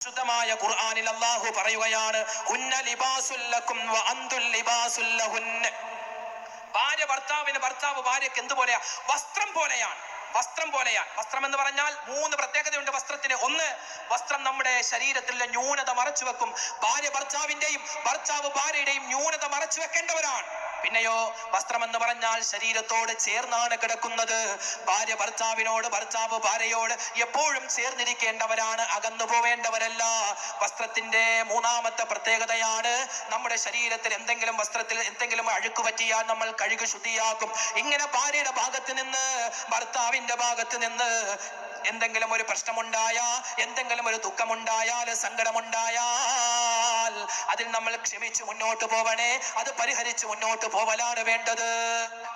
ശുദ്ധമായ ഖുർആനിൽ അല്ലാഹു പറയുകയാണ്, ഹുന്ന ലിബാസുൽ ലക്കും വ അൻതുൽ ലിബാസുൽ ലഹുന്ന. ഭാര്യ ഭർത്താവിന്, ഭർത്താവ് ഭാര്യയ്ക്ക് എന്തുപോലെയാ? വസ്ത്രം പോലെയാണ്. വസ്ത്രം പോലെയാണ്. വസ്ത്രം എന്ന് പറഞ്ഞാൽ 3 പ്രത്യേകതയുണ്ട് വസ്ത്രത്തിന്. ഒന്ന്, വസ്ത്രം നമ്മുടെ ശരീരത്തിലെ ന്യൂനത മറച്ചു വെക്കും. ഭാര്യ ഭർത്താവിന്റെയും ഭർത്താവ് ഭാര്യയുടെയും ന്യൂനത മറച്ചു വെക്കേണ്ടവരാണ്. പിന്നെയോ, വസ്ത്രം എന്ന് പറഞ്ഞാൽ ശരീരത്തോട് ചേർന്നാണ് കിടക്കുന്നത്. ഭാര്യ ഭർത്താവിനോട്, ഭർത്താവ് ഭാര്യയോട് എപ്പോഴും ചേർന്നിരിക്കേണ്ടവരാണ്, അകന്നു പോവേണ്ടവരല്ല. വസ്ത്രത്തിന്റെ 3ാമത്തെ പ്രത്യേകതയാണ്, നമ്മുടെ ശരീരത്തിൽ എന്തെങ്കിലും, വസ്ത്രത്തിൽ എന്തെങ്കിലും അഴുക്ക് പറ്റിയാൽ നമ്മൾ കഴുകി ശുദ്ധിയാക്കും. ഇങ്ങനെ ഭാര്യയുടെ ഭാഗത്ത് നിന്ന്, ഭർത്താവിന്റെ ഭാഗത്ത് നിന്ന് എന്തെങ്കിലും ഒരു പ്രശ്നമുണ്ടായാൽ, എന്തെങ്കിലും ഒരു ദുഃഖമുണ്ടായാൽ, സങ്കടമുണ്ടായാൽ അതിൽ നമ്മൾ ക്ഷമിച്ച് മുന്നോട്ട് പോവണേ. അത് പരിഹരിച്ച് മുന്നോട്ട് പോവലാണ് വേണ്ടത്.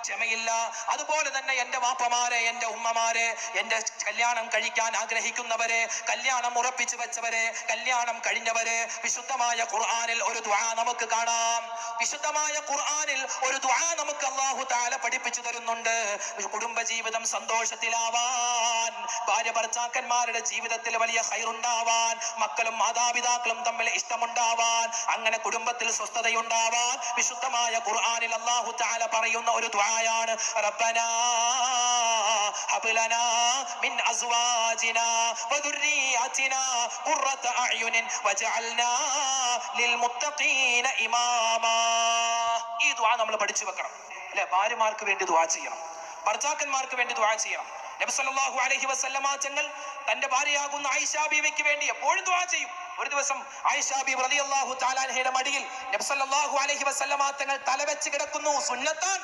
ക്ഷമയില്ല. അതുപോലെ തന്നെ എന്റെ വാപ്പമാരെ, എന്റെ ഉമ്മമാരെ, എന്റെ കല്യാണം കഴിക്കാൻ ആഗ്രഹിക്കുന്നവരെ, കല്യാണം ഉറപ്പിച്ചു വെച്ചവരെ, കല്യാണം കഴിഞ്ഞവരെ, വിശുദ്ധമായ ഖുർആനിൽ ഒരു ദുആ നമുക്ക് കാണാം. വിശുദ്ധമായ ഖുർആനിൽ ഒരു ദുആ നമുക്ക് അല്ലാഹു തആല പഠിപ്പിച്ചു തരുന്നുണ്ട്. കുടുംബജീവിതം സന്തോഷത്തിലാവാൻ, ഭാര്യ ഭർത്താക്കന്മാരുടെ ജീവിതത്തിൽ വലിയ ഖൈറുണ്ടാവാൻ, മക്കളും മാതാപിതാക്കളും തമ്മിൽ ഇഷ്ടമുണ്ടാവാൻ, അങ്ങനെ കുടുംബത്തിൽ സ്വസ്ഥതയുണ്ടാവാൻ വിശുദ്ധമായ ഖുർആനിൽ അല്ലാഹു തആല പറയുന്ന ഒരു ദുആയാണ്, റബ്ബനാ ഹബ് ലനാ മിൻ അസ്വാജിനാ വദുർരിയതിനാ ഖുർറത അഅ്യുനിൻ വജഅൽനാ ലിൽമുത്തഖീന ഇമാമാ. ഈ ദുആ നമ്മൾ പഠിച്ചു വെക്കണം. അല്ലെ, ഭാര്യമാർക്ക് വേണ്ടി ദുആ ചെയ്യണം, ഭർത്താക്കന്മാർക്ക് വേണ്ടി ദുആ ചെയ്യണം. നബി സല്ലല്ലാഹു അലൈഹി വസല്ലമ തങ്ങൾ തന്റെ ഭാര്യയാകുന്ന ആയിഷ ബീവിക്ക് വേണ്ടി എപ്പോഴും ദുആ ചെയ്യും. ഒരു ദിവസം ആയിഷ ബീവി റളിയല്ലാഹു തആല അൻഹയുടെ മടിയിൽ നബി സല്ലല്ലാഹു അലൈഹി വസല്ലമ തങ്ങൾ തലവെച്ച് കിടക്കുന്നു. സുന്നത്താൻ.